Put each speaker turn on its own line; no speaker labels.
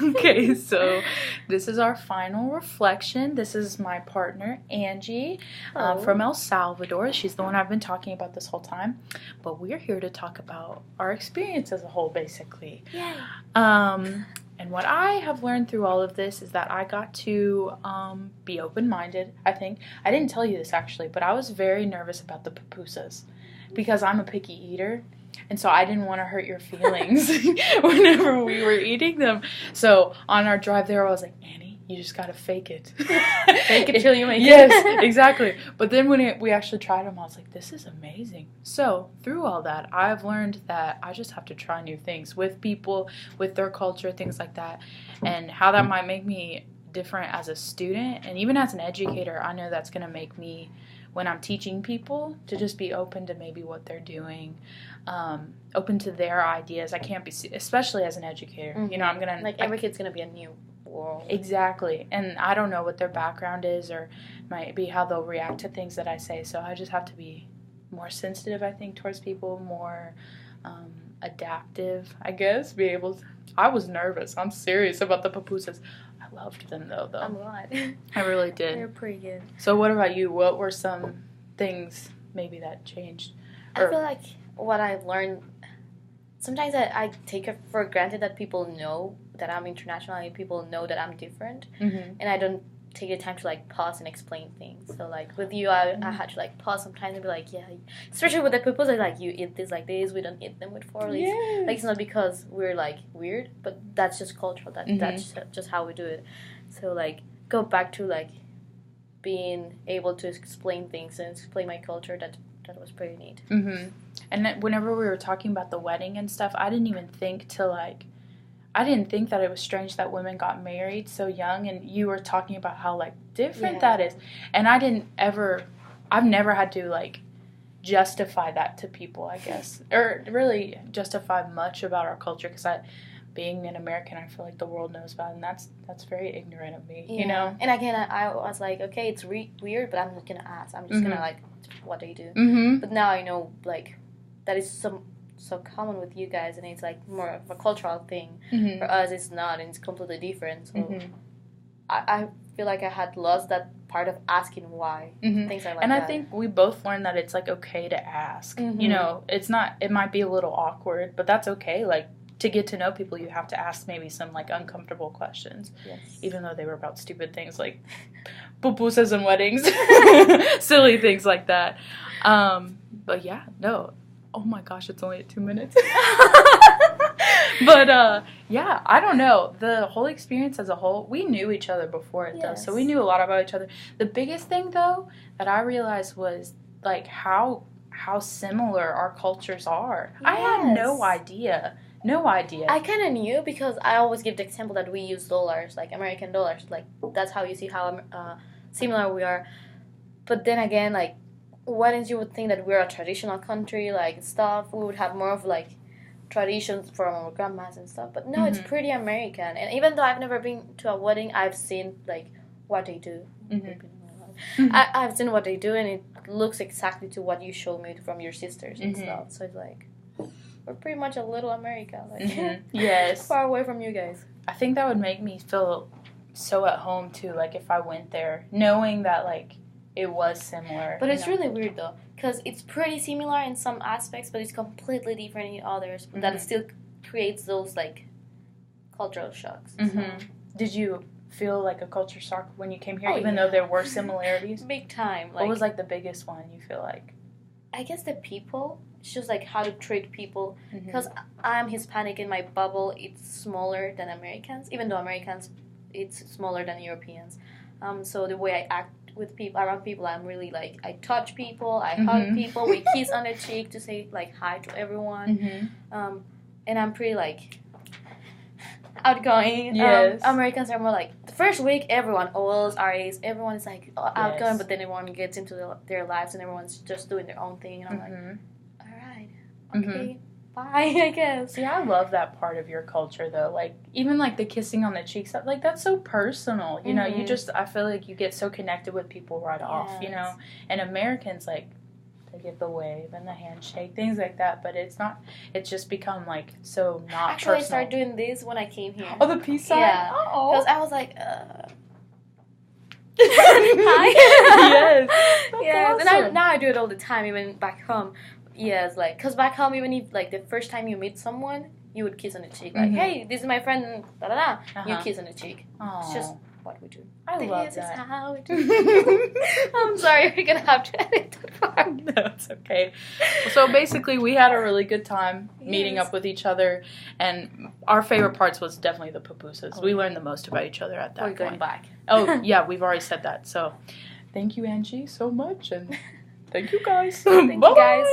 Okay, so this is our final reflection. This is my partner, Angie, from El Salvador. She's the one I've been talking about this whole time. But we're here to talk about our experience as a whole, basically.
Yay.
And what I have learned through all of this is that I got to be open-minded, I think. I didn't tell you this, actually, but I was very nervous about the pupusas because I'm a picky eater. And so I didn't want to hurt your feelings whenever we were eating them. So on our drive there, I was like, Annie, you just got to fake it.
Fake it till you make it.
Yes, exactly. But then when we actually tried them, I was like, this is amazing. So through all that, I've learned that I just have to try new things with people, with their culture, things like that. And how that might make me different as a student. And even as an educator, I know that's going to make me, when I'm teaching people, to just be open to maybe what they're doing. Open to their ideas. I can't be, especially as an educator.
Mm-hmm.
You know, I'm gonna
every kid's gonna be a new world.
Exactly, and I don't know what their background is, or might be how they'll react to things that I say. So I just have to be more sensitive, I think, towards people, more adaptive, I guess. Be able to. I was nervous. I'm serious about the pupusas. I loved them though.
I'm glad.
I really did.
They're pretty good.
So what about you? What were some things maybe that changed?
I feel like what I've learned, sometimes I take it for granted that people know that I'm international and people know that I'm different.
Mm-hmm.
And I don't take the time to, like, pause and explain things. So, like, with you, I had to, like, pause sometimes and be like, yeah. Especially with the people, like, you eat this like this, we don't eat them with forks.
Yes.
Like, it's not because we're, like, weird, but that's just cultural. That's just how we do it. So, like, go back to, like, being able to explain things and explain my culture, that was pretty neat.
Mm-hmm. And then whenever we were talking about the wedding and stuff, I didn't even think I didn't think that it was strange that women got married so young, and you were talking about how, like, different that is. And I've never had to, like, justify that to people, I guess. Or really justify much about our culture, because being an American, I feel like the world knows about it, and that's very ignorant of me, you know?
And again, I was like, okay, it's weird, but I'm not going to ask. I'm just going to, like, what they do.
Mm-hmm.
But now I know, like, that is so common with you guys, and it's, like, more of a cultural thing.
Mm-hmm.
For us, it's not, and it's completely different. So I feel like I had lost that part of asking why. Things are like
and
that.
I think we both learned that it's, like, okay to ask. You know, it might be a little awkward, but that's okay. Like, to get to know people, you have to ask maybe some, like, uncomfortable questions.
Yes.
Even though they were about stupid things like pupusas and weddings. Silly things like that. But yeah, no. Oh my gosh, it's only at 2 minutes. But yeah, I don't know. The whole experience as a whole, we knew each other before it though. So we knew a lot about each other. The biggest thing though that I realized was, like, how similar our cultures are.
Yes.
I had no idea. No idea.
I kind of knew, because I always give the example that we use dollars, like American dollars. Like, that's how you see how similar we are. But then again, like, wouldn't you would think that we're a traditional country, like, stuff. We would have more of, like, traditions from our grandmas and stuff. But no, it's pretty American. And even though I've never been to a wedding, I've seen, like, what they do. I've seen what they do, and it looks exactly to what you showed me from your sisters and stuff. So it's like, we're pretty much a little America, like,
yes,
far away from you guys.
I think that would make me feel so at home too, like, if I went there, knowing that, like, it was similar.
But it's really weird though, because it's pretty similar in some aspects, but it's completely different in others. But that still creates those, like, cultural shocks. So.
Did you feel like a culture shock when you came here, even though there were similarities?
Big time. Like,
what was, like, the biggest one you feel like?
I guess the people. It's just, like, how to treat people. Because I'm Hispanic, in my bubble, it's smaller than Americans. Even though Americans, it's smaller than Europeans. So the way I act with people, around people, I'm really, like, I touch people, I hug people, we kiss on the cheek to say, like, hi to everyone. And I'm pretty, like, outgoing.
Yes.
Americans are more like, the first week, everyone, OLs, RAs, everyone is, like, outgoing, but then everyone gets into their lives and everyone's just doing their own thing. And I'm like, okay, bye, I guess.
See, I love that part of your culture, though. Like, even, like, the kissing on the cheeks, like, that's so personal. You know, I feel like you get so connected with people right off, you know? And Americans, like, they give the wave and the handshake, things like that. But it's not. It's just become like so not
Actually,
personal.
I started doing this when I came here.
Oh, the peace sign.
Yeah.
Oh.
Because I was like,
Hi. Yes. That's
yes.
awesome.
And now I do it all the time, even back home. Yes, like, because back home, even if, like, the first time you meet someone, you would kiss on the cheek. Like, hey, this is my friend, da da da. You kiss on the cheek. It's just what we do.
I love
This
that.
is how we do. I'm sorry, we're gonna have to edit that part.
No, it's okay. So basically, we had a really good time meeting
Yes.
up with each other, and our favorite parts was definitely the pupusas. We learned the most about each other at that
We're
point.
going back.
Oh, yeah, we've already said that. So thank you, Angie, so much, and thank you guys.
Thank you, guys.